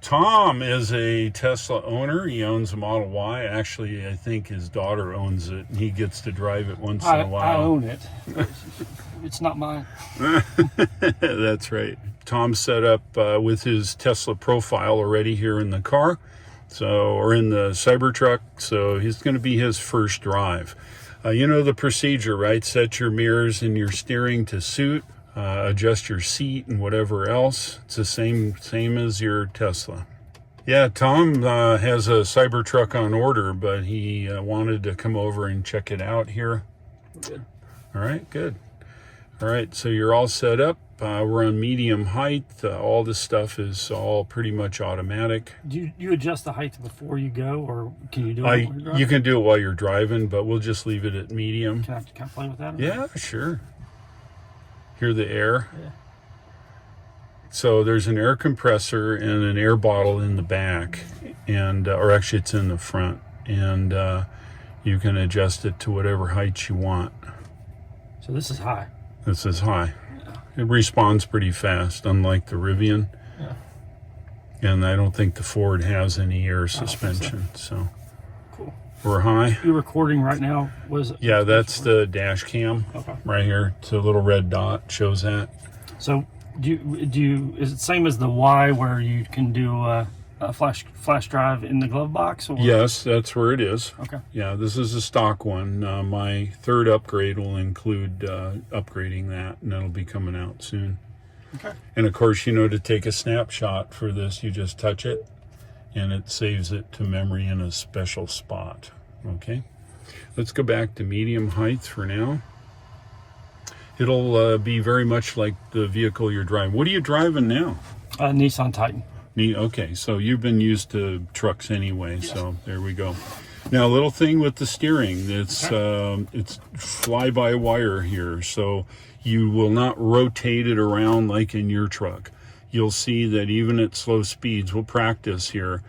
Tom is a Tesla owner. He owns a Model Y. Actually, I think his daughter owns it, and he gets to drive it once in a while. I own it. It's not mine. That's right. Tom's set up with his Tesla profile already here in the car, or in the Cybertruck. So he's going to be his first drive. You know the procedure, right? Set your mirrors and your steering to suit. Adjust your seat and whatever else. It's the same as your Tesla. Yeah, Tom has a Cybertruck on order, but he wanted to come over and check it out here. Good. All right, good. All right, so you're all set up. We're on medium height. All this stuff is all pretty much automatic. Do you adjust the height before you go, or can you do it while you're driving? You can do it while you're driving, but we'll just leave it at medium. Can I play with that? Yeah, sure. Hear the air? Yeah. So there's an air compressor and an air bottle in the back, and or actually it's in the front, and you can adjust it to whatever height you want. So this is high. This is high. Yeah. It responds pretty fast, unlike the Rivian. Yeah. And I don't think the Ford has any air suspension. So cool. We're high. You're recording right now? Was it? Yeah, that's the dash cam. Okay. Right here. It's a little red dot, shows that. So do you is it same as the Y where you can do a flash drive in the glove box? Or? Yes, that's where it is. Okay. Yeah, this is a stock one. My third upgrade will include upgrading that, and that'll be coming out soon. Okay. And of course, to take a snapshot for this, you just touch it, and it saves it to memory in a special spot. Okay. Let's go back to medium height for now. It'll be very much like the vehicle you're driving. What are you driving now? Nissan Titan. Okay, so you've been used to trucks anyway, yes. So there we go. Now, a little thing with the steering, it's fly-by-wire here, so you will not rotate it around like in your truck. You'll see that even at slow speeds, we'll practice here,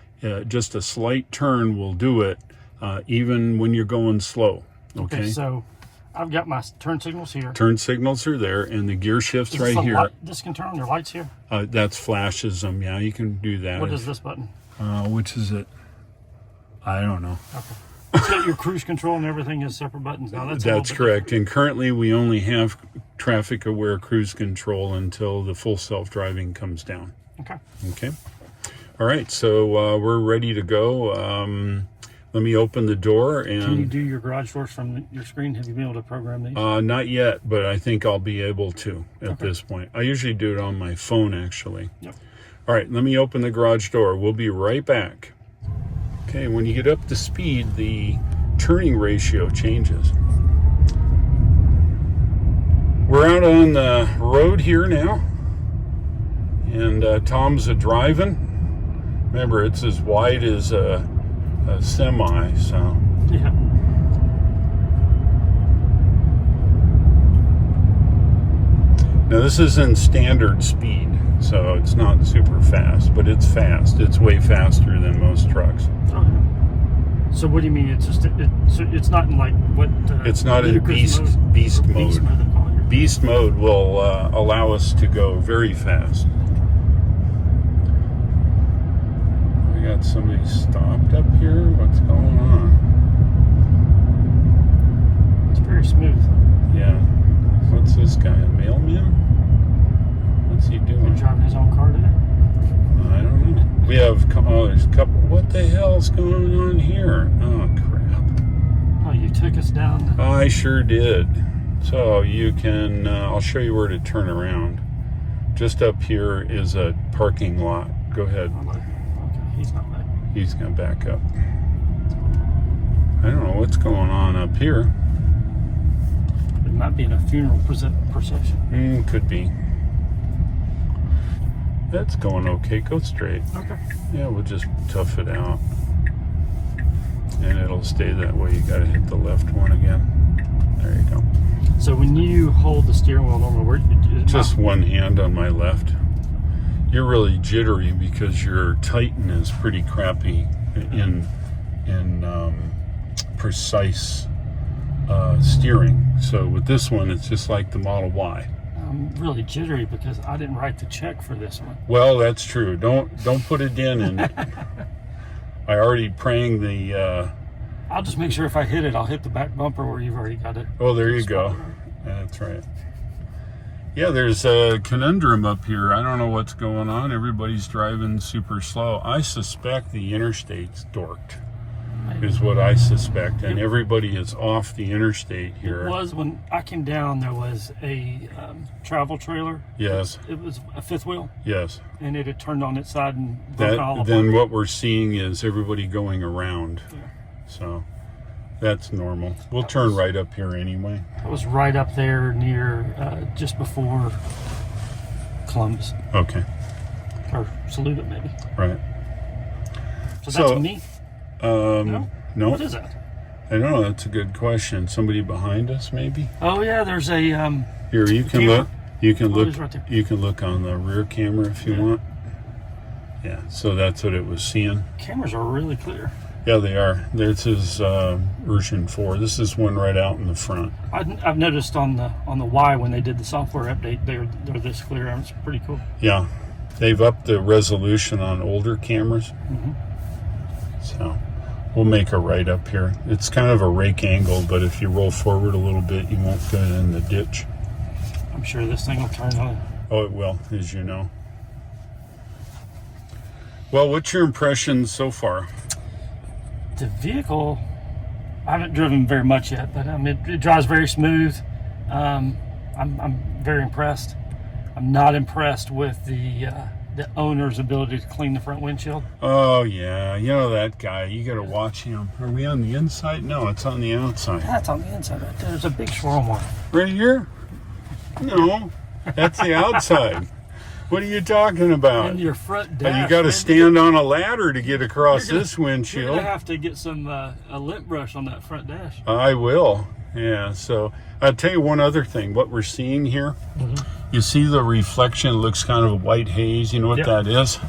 just a slight turn will do it, even when you're going slow. Okay, so I've got my turn signals here. Turn signals are there, and the gear shift's right here. This can turn on your lights here? That's flashes them. Yeah, you can do that. What is this button? Which is it? I don't know. Okay. It's got your cruise control and everything as separate buttons now. That's correct. And currently we only have traffic-aware cruise control until the full self-driving comes down. Okay. Okay. All right, so we're ready to go. Let me open the door. And can you do your garage doors from your screen? Have you been able to program these? Not yet, but I think I'll be able to at this point. I usually do it on my phone, actually. Yep. All right, let me open the garage door. We'll be right back. Okay, when you get up to speed, the turning ratio changes. We're out on the road here now, and Tom's driving. Remember, it's as wide as a semi, so. Yeah. Now this is in standard speed, so it's not super fast, but it's fast. It's way faster than most trucks. Okay. So what do you mean? It's just it's not in like what? It's not in beast mode. Beast mode. Beast mode will allow us to go very fast. We got somebody stopped up here. What's going on? It's very smooth. Yeah. What's this guy? A mailman? What's he doing? He's driving his own car today? I don't know. We have, there's a couple. What the hell's going on here? Oh, crap. Oh, you took us down. I sure did. So you can, I'll show you where to turn around. Just up here is a parking lot. Go ahead. Okay, he's not back. He's going to back up. I don't know what's going on up here. It might be in a funeral procession. Could be. That's going okay. Go straight. Okay. Yeah, we'll just tough it out. And it'll stay that way. You got to hit the left one again. There you go. So when you hold the steering wheel normally, just one hand on my left. You're really jittery because your Titan is pretty crappy in precise steering. So with this one, it's just like the Model Y. I'm really jittery because I didn't write the check for this one. Well, that's true. Don't put it in, and I already praying the. I'll just make sure if I hit it, I'll hit the back bumper where you've already got it. Oh, there you go. That's right. Yeah, there's a conundrum up here. I don't know what's going on. Everybody's driving super slow. I suspect the interstate's dorked, is what I suspect, and everybody is off the interstate here. It was when I came down. There was a travel trailer. Yes. It was a fifth wheel. Yes. And it had turned on its side and broken all apart. Then what we're seeing is everybody going around. Yeah. So that's normal. We'll turn right up here anyway. I was right up there near just before Columbus. Okay. Or Saluda, maybe. Right. So that's me? No. What is that? I don't know. That's a good question. Somebody behind us, maybe? Oh, yeah, there's a... Here, you can camera. look. You can look. It's right there. You can look on the rear camera if you want. Yeah, so that's what it was seeing. Cameras are really clear. Yeah, they are. This is version 4. This is one right out in the front. I've noticed on the Y when they did the software update, they're this clear. It's pretty cool. Yeah, they've upped the resolution on older cameras. Mm-hmm. So we'll make a right up here. It's kind of a rake angle, but if you roll forward a little bit, you won't get in the ditch. I'm sure this thing will turn on. Oh, it will, as you know. Well, what's your impressions so far? The vehicle, I haven't driven very much yet, but it drives very smooth. I'm very impressed. I'm not impressed with the owner's ability to clean the front windshield. Oh yeah, you know that guy. You got to watch him. Are we on the inside? No, it's on the outside. That's on the inside right there. There's a big swirl mark. Right here? No, that's the outside. What are you talking about? And your front dash. You got to stand on a ladder to get across this You're windshield. gonna have to get some a lint brush on that front dash. I will. Yeah. So I'll tell you one other thing. What we're seeing here, you see the reflection. It looks kind of a white haze. You know what that is?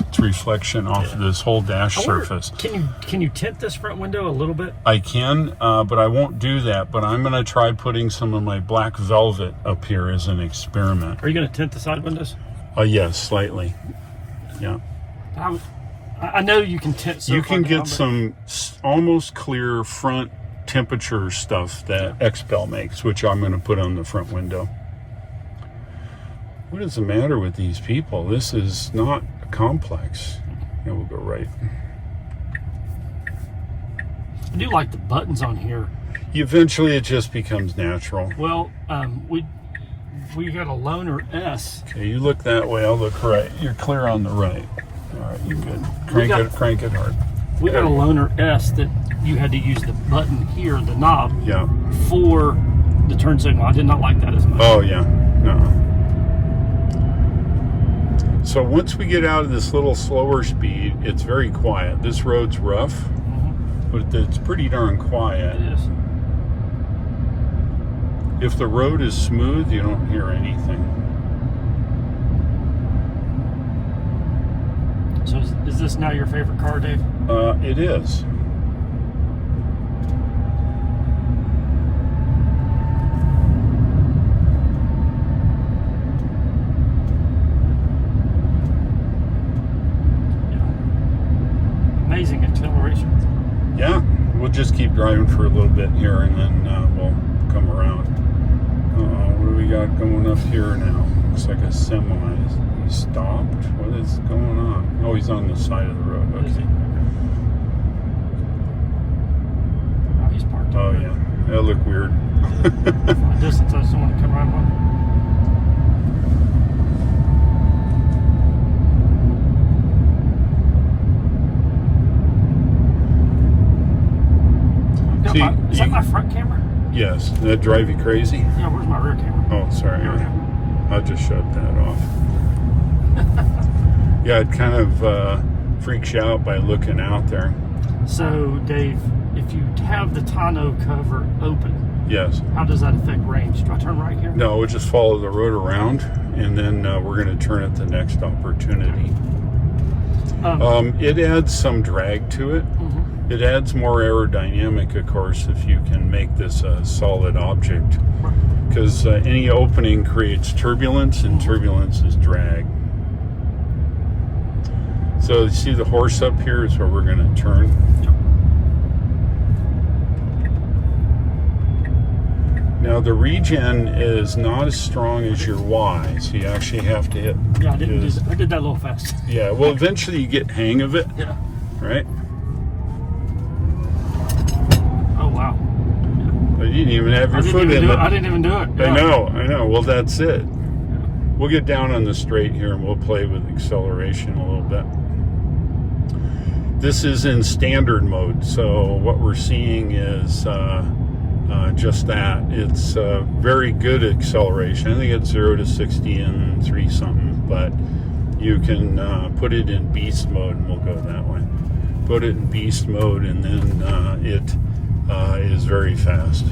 It's reflection off of this whole dash surface. Can you tint this front window a little bit? I can, but I won't do that. But I'm going to try putting some of my black velvet up here as an experiment. Are you going to tint the side windows? Yes, slightly. Yeah. I know you can tint. You can get some almost clear front temperature stuff that XPEL makes, which I'm going to put on the front window. What is the matter with these people? This is not complex. Yeah, we'll go right. I do like the buttons on here. Eventually, it just becomes natural. Well, we got a Loaner S. Okay, you look that way. I'll look right. You're clear on the right. All right, you're good. Crank it hard. We got a Loaner S that you had to use the button here, the knob, for the turn signal. I did not like that as much. Oh yeah, no. So once we get out of this little slower speed, it's very quiet. This road's rough, but it's pretty darn quiet. It is. If the road is smooth, you don't hear anything. So is this now your favorite car, Dave? It is. Amazing acceleration. Yeah, we'll just keep driving for a little bit here and then we'll come around. What do we got going up here now? Looks like a semi. He stopped? What is going on? Oh, he's on the side of the road. Okay. Oh, he's parked. Oh, yeah. That looked weird. From a distance, I just don't want to come around one. Is that my front camera? Yes. Did that drive you crazy? Yeah, where's my rear camera? Oh, sorry. I'll just shut that off. Yeah, it kind of freaks you out by looking out there. So, Dave, if you have the tonneau cover open, yes, how does that affect range? Do I turn right here? No, we'll just follow the road around, and then we're going to turn at the next opportunity. It adds some drag to it. It adds more aerodynamic, of course, if you can make this a solid object. Because any opening creates turbulence, and turbulence is drag. So you see the horse up here is where we're going to turn. Now the regen is not as strong as your Y, so you actually have to hit. Yeah, I did that a little fast. Yeah, well, eventually you get hang of it. Yeah. Right? Oh wow. You didn't even have your foot in it. I didn't even do it. Yeah. I know. Well, that's it. We'll get down on the straight here and we'll play with acceleration a little bit. This is in standard mode, so what we're seeing is just that. It's very good acceleration. I think it's 0 to 60 in 3 something, but you can put it in beast mode, and we'll go that way. Put it in beast mode, and then it is very fast.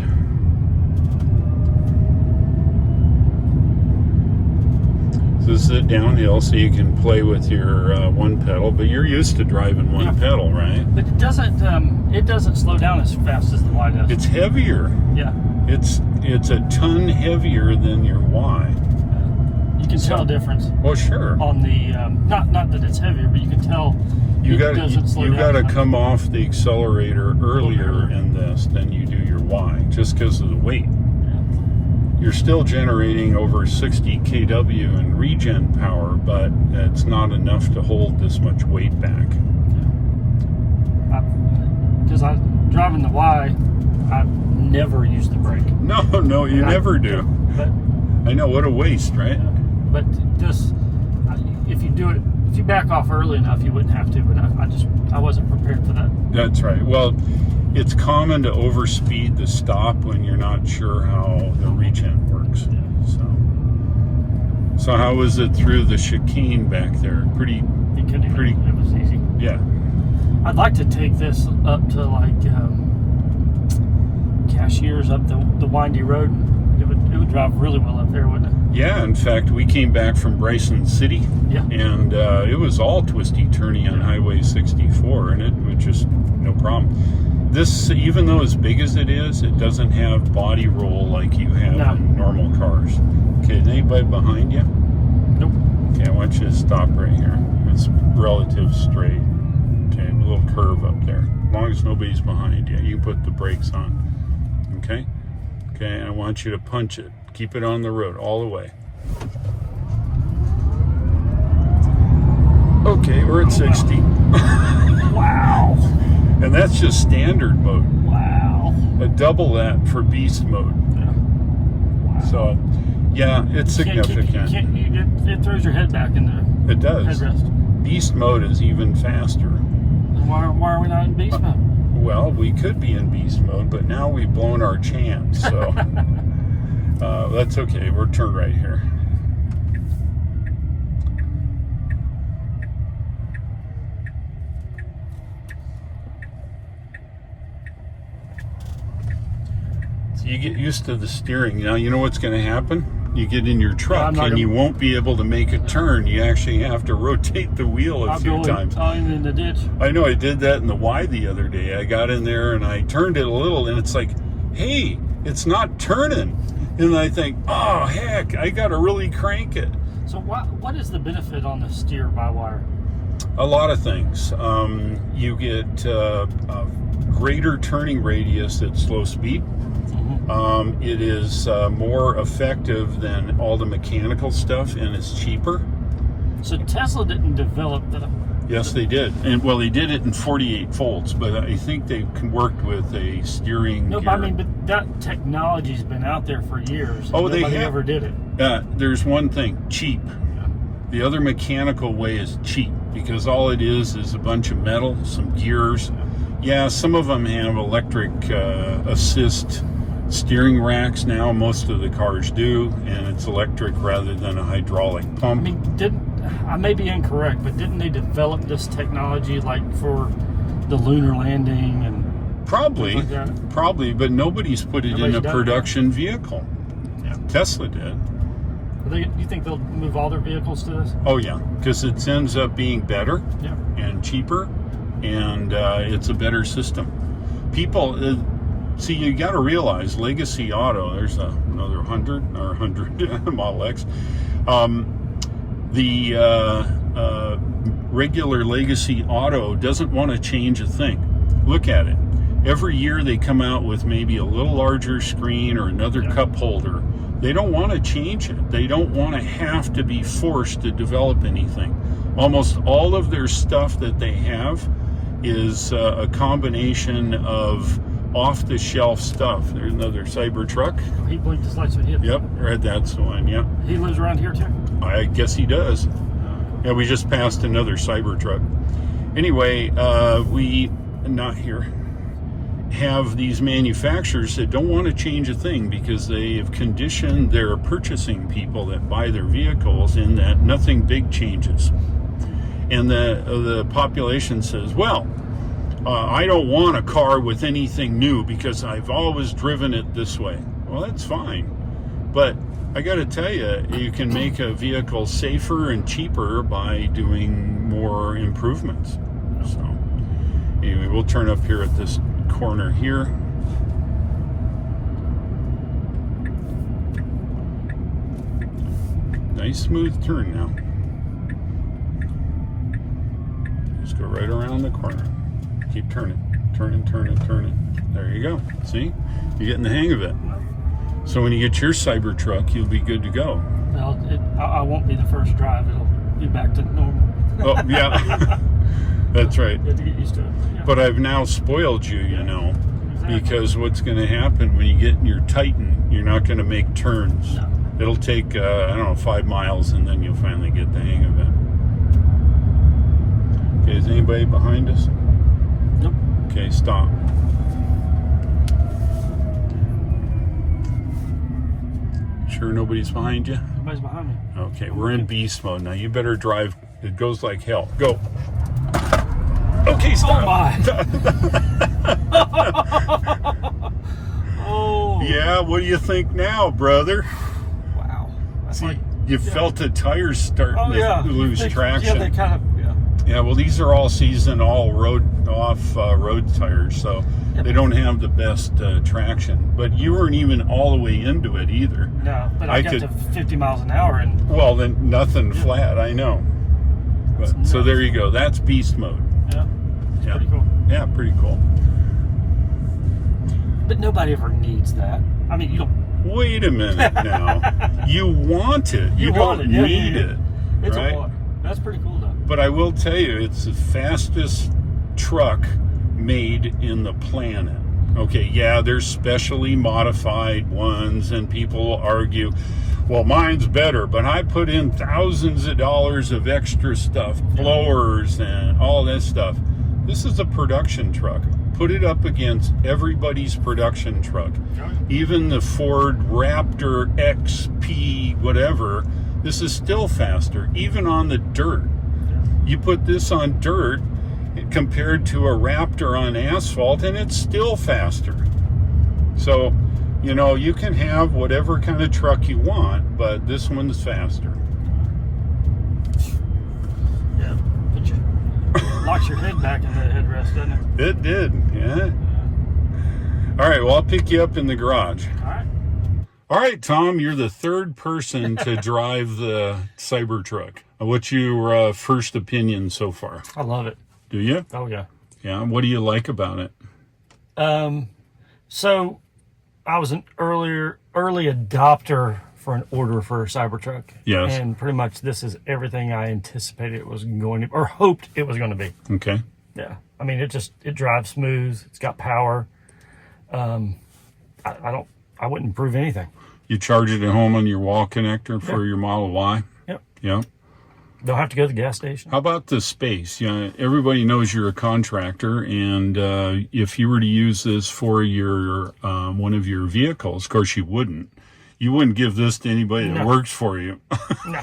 So this is a downhill, so you can play with your one pedal, but you're used to driving one pedal, right? But it doesn't slow down as fast as the Y does. It's heavier. Yeah. It's a ton heavier than your Y. You can tell a difference. Well, sure. On the not that it's heavier, but you can tell You got to down. come off the accelerator earlier in this than you do your Y, just because of the weight. You're still generating over 60 kW in regen power, but it's not enough to hold this much weight back. Because I'm driving the Y, I never use the brake. No, you never do. But I know, what a waste, right? But just if you back off early enough, you wouldn't have to. But I wasn't prepared for that. That's right. Well, it's common to overspeed the stop when you're not sure how the regen works. Yeah. So how was it through the chicane back there? Pretty. It was easy. Yeah. I'd like to take this up to like Cashiers up the windy road. It would drive really well up there, wouldn't it? Yeah. In fact, we came back from Bryson City. Yeah. And it was all twisty turny on Highway 64, and it was just no problem. This, even though as big as it is, it doesn't have body roll like you have in normal cars. Okay, is anybody behind you? Nope. Okay, I want you to stop right here. It's relative straight. Okay, a little curve up there. As long as nobody's behind you, you can put the brakes on. Okay? Okay, and I want you to punch it. Keep it on the road all the way. Okay, we're at 60. Wow. And that's just standard mode. Wow. Double that for beast mode. Yeah. Wow. So, yeah, it's significant. It throws your head back in the does. headrest. Beast mode is even faster. Why are we not in beast mode? Well, we could be in beast mode, but now we've blown our chance. So that's okay. We're turned right here. You get used to the steering. Now, you know what's going to happen? You get in your truck and you won't be able to make a turn. You actually have to rotate the wheel a few times. I'm in the ditch. I know, I did that in the Y the other day. I got in there and I turned it a little, and it's like, hey, it's not turning. And I think, oh, heck, I got to really crank it. So what is the benefit on the steer by wire? A lot of things. You get a greater turning radius at slow speed. It is more effective than all the mechanical stuff, and it's cheaper. So Tesla didn't develop that. Yes, they did. And well, they did it in 48 volts, but I think they worked with a steering gear. But I mean, but that technology's been out there for years. Oh, Nobody they have. ever did it. There's one thing, cheap. Yeah. The other mechanical way is cheap, because all it is a bunch of metal, some gears. Yeah, some of them have electric assist steering racks now. Most of the cars do, and it's electric rather than a hydraulic pump. I mean, I may be incorrect, but didn't they develop this technology like for the lunar landing and probably, like that? Probably, but nobody's put it in a production vehicle. Yeah. Tesla did. Do you think they'll move all their vehicles to this? Oh yeah, because it ends up being better Yeah. and cheaper, and it's a better system. People, see, you got to realize Legacy Auto, there's another 100 Model X. The regular Legacy Auto doesn't want to change a thing. Look at it. Every year they come out with maybe a little larger screen or another cup holder. They don't want to change it. They don't want to have to be forced to develop anything. Almost all of their stuff that they have is a combination of off-the-shelf stuff. There's another Cybertruck. He blinked his lights when he hit. Yep, right, that's the one, yep. He lives around here too? I guess he does. Yeah, we just passed another Cybertruck. Anyway, we, not here, have these manufacturers that don't want to change a thing because they have conditioned their purchasing people that buy their vehicles in that nothing big changes. And the population says, well, I don't want a car with anything new because I've always driven it this way. Well, that's fine. But I got to tell you, you can make a vehicle safer and cheaper by doing more improvements. So anyway, we'll turn up here at this corner here. Nice smooth turn now. Just go right around the corner. Keep turning. There you go. See? You're getting the hang of it. So when you get your Cybertruck, you'll be good to go. Well, I won't be the first drive. It'll be back to normal. Oh, yeah. That's right. You have to get used to it. Yeah. But I've now spoiled you, you know, Exactly. because what's going to happen when you get in your Titan, you're not going to make turns. No. It'll take, I don't know, 5 miles, and then you'll finally get the hang of it. Okay, is anybody behind us? Nope. Okay, stop. Sure nobody's behind you? Nobody's behind me. Okay, we're in beast mode now. You better drive. It goes like hell. Go. Okay, stop. Oh my. Oh. Yeah, what do you think now, brother? Wow. That's See, like, you felt the tires starting to lose traction. Yeah, they kind of, Yeah, well, these are all season, all road tires, so they don't have the best traction. But you weren't even all the way into it either. No, but I got to 50 miles an hour and. Well, then nothing flat. I know. But, so there you go. That's beast mode. Yeah. It's pretty cool. Yeah, pretty cool. But nobody ever needs that. I mean, you don't. Wait a minute now. You want it. You want don't it. Yeah, need yeah. it. It's right? a lot. That's pretty cool, though. But I will tell you, it's the fastest truck made in the planet. Okay, yeah, there's specially modified ones, and people will argue, well, mine's better, but I put in thousands of dollars of extra stuff, blowers and all this stuff. This is a production truck. Put it up against everybody's production truck. Even the Ford Raptor XP, whatever, this is still faster, even on the dirt. You put this on dirt compared to a Raptor on asphalt, and it's still faster. So, you know, you can have whatever kind of truck you want, but this one's faster. Yeah, but locks your head back in the headrest, doesn't it? It did, yeah. All right, well, I'll pick you up in the garage. All right. All right, Tom, you're the third person to drive the Cybertruck. What's your first opinion so far? I love it. Do you? Oh, yeah. Yeah, what do you like about it? So I was an early adopter for an order for a Cybertruck. Yes. And pretty much this is everything I anticipated it was going to, or hoped it was going to be. Okay. Yeah. I mean, it drives smooth. It's got power. I wouldn't improve anything. You charge it at home on your wall connector for your Model Y? Yep. Yeah. Don't have to go to the gas station. How about the space? Yeah, everybody knows you're a contractor, and if you were to use this for your one of your vehicles, of course you wouldn't. You wouldn't give this to anybody that works for you. No.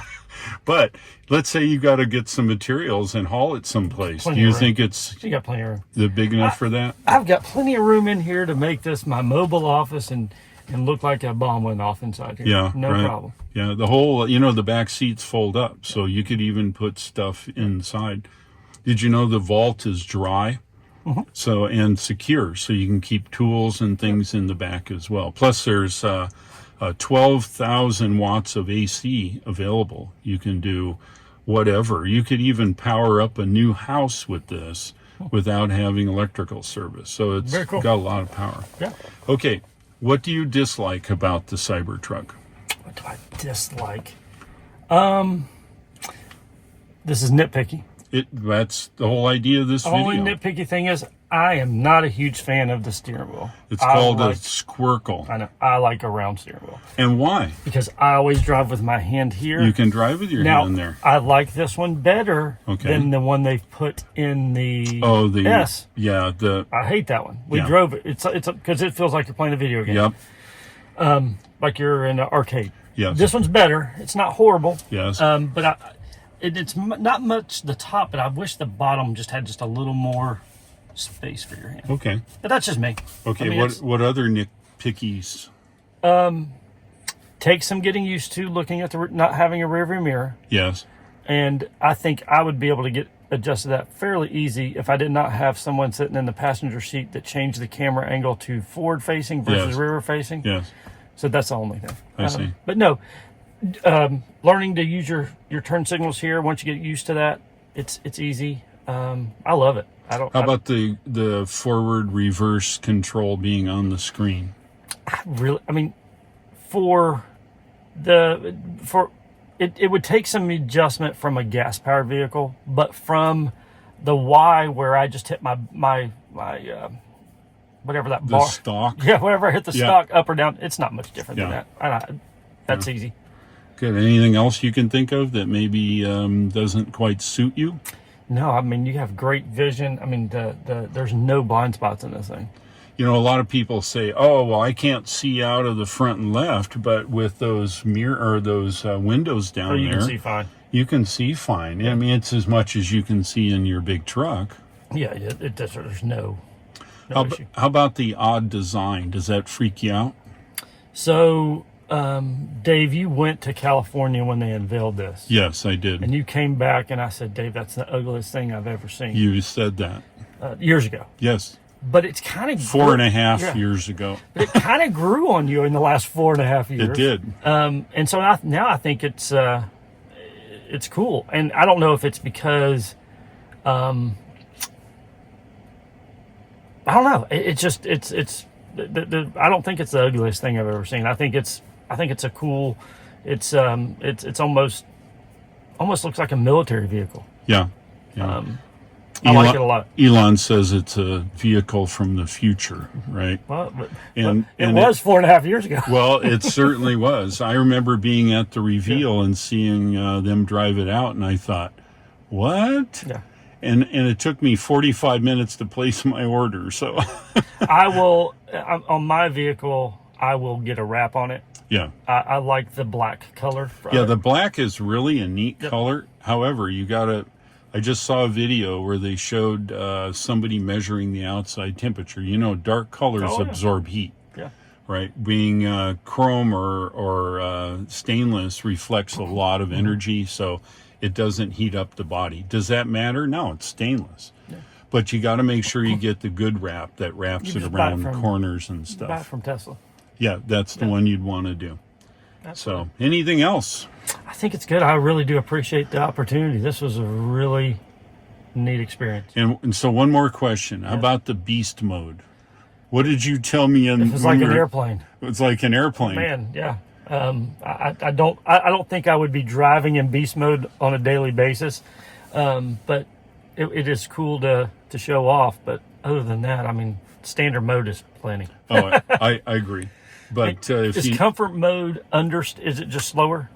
But let's say you got to get some materials and haul it someplace. Do you think it's You got plenty of room. big enough for that? I've got plenty of room in here to make this my mobile office and look like a bomb went off inside here. Yeah, No right. problem. Yeah, the whole, the back seats fold up, so you could even put stuff inside. Did you know the vault is dry? So, and secure, so you can keep tools and things in the back as well. Plus there's 12,000 watts of AC available. You can do whatever. You could even power up a new house with this without having electrical service. So it's Very cool. got a lot of power. Yeah. Okay, what do you dislike about the Cybertruck? What do I dislike? This is nitpicky. That's the whole idea of this video. Only nitpicky thing is I am not a huge fan of the steering wheel. It's called a squircle. I know. I like a round steering wheel. And why? Because I always drive with my hand here. You can drive with your hand there. I like this one better Okay. than the one they've put in the the S. Yeah, I hate that one. We Yeah. drove it. It's because it feels like you're playing a video game. Yep. Like you're in an arcade. Yes. This one's better. It's not horrible. Yes. But it's not much the top, but I wish the bottom just had just a little more space for your hand. Okay. But that's just me. Okay. I mean, What other nitpickies? Takes some getting used to looking at the not having a rear view mirror, Yes. and I think I would be able to get adjusted to that fairly easy if I did not have someone sitting in the passenger seat that changed the camera angle to forward facing versus Yes. rear facing. Yes. So that's the only thing. I see. But no, learning to use your turn signals here, once you get used to that, it's easy. I love it. How about the forward reverse control being on the screen? It would take some adjustment from a gas powered vehicle, but from the Y where I just hit my whatever that The bar. stock? Yeah, whenever I hit the Yeah. stock up or down, it's not much different Yeah. than that. That's easy. Good. Anything else you can think of that maybe doesn't quite suit you? No, I mean, you have great vision. I mean, there's no blind spots in this thing. You know, a lot of people say, "Oh, well, I can't see out of the front and left," but with those windows down So you there, can see fine. you can see fine. I mean, it's as much as you can see in your big truck. Yeah, there's no issue. How about the odd design? Does that freak you out? So, Dave, you went to California when they unveiled this. Yes, I did. And you came back and I said, Dave, that's the ugliest thing I've ever seen. You said that. Years ago. Yes. But it's kind of 4.5 years ago. But it kind of grew on you in the last 4.5 years. It did. And so now I think it's cool. And I don't know if it's because, I don't know. I don't think it's the ugliest thing I've ever seen. I think it's a cool. It's almost looks like a military vehicle. Yeah. I like it a lot. Elon says it's a vehicle from the future, right? Well, And it was 4.5 years ago. Well, it certainly was. I remember being at the reveal and seeing them drive it out, and I thought, what? Yeah. And it took me 45 minutes to place my order. So I will, on my vehicle, I will get a wrap on it. yeah. I like the black color. Yeah, the black is really a neat color. However, I just saw a video where they showed somebody measuring the outside temperature. You know, dark colors absorb heat. Yeah. Right? Being chrome or stainless reflects a lot of energy, so it doesn't heat up the body. Does that matter? No, it's stainless. Yeah. But you got to make sure you get the good wrap that wraps it around corners and stuff. Buy it from Tesla. Yeah, that's the one you'd want to do. So, anything else? I think it's good. I really do appreciate the opportunity. This was a really neat experience. And so one more question. How about the beast mode? What did you tell me in It was like an airplane. It's like an airplane. Man, yeah. I don't think I would be driving in beast mode on a daily basis. But it is cool to show off. But other than that, I mean, standard mode is plenty. Oh, I agree. But is comfort mode is it just slower?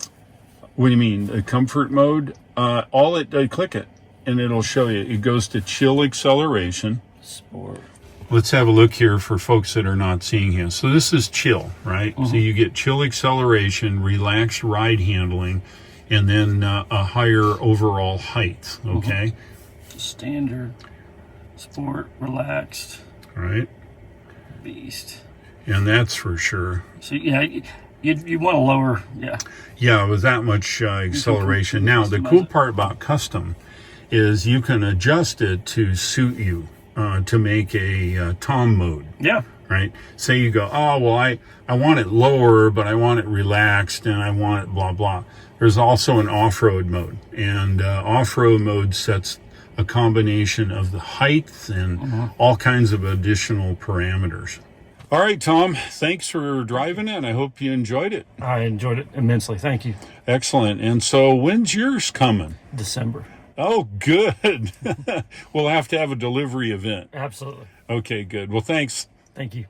What do you mean? The comfort mode? Click it and it'll show you. It goes to chill acceleration. Sport. Let's have a look here for folks that are not seeing here. So this is chill, right? So you get chill acceleration, relaxed ride handling, and then a higher overall height, okay? Standard, sport, relaxed. All right. Beast. And that's for sure. So yeah, you want to lower, yeah. Yeah, with that much acceleration. Now, the cool part about custom is you can adjust it to suit you, to make a Tom mode. Yeah. Right? Say you go, oh, well, I want it lower, but I want it relaxed and I want it blah, blah. There's also an off-road mode, and off-road mode sets a combination of the height and all kinds of additional parameters. All right, Tom, thanks for driving it. I hope you enjoyed it. I enjoyed it immensely. Thank you. Excellent. And so when's yours coming? December. Oh, good. We'll have to have a delivery event. Absolutely. Okay, good. Well, thanks. Thank you.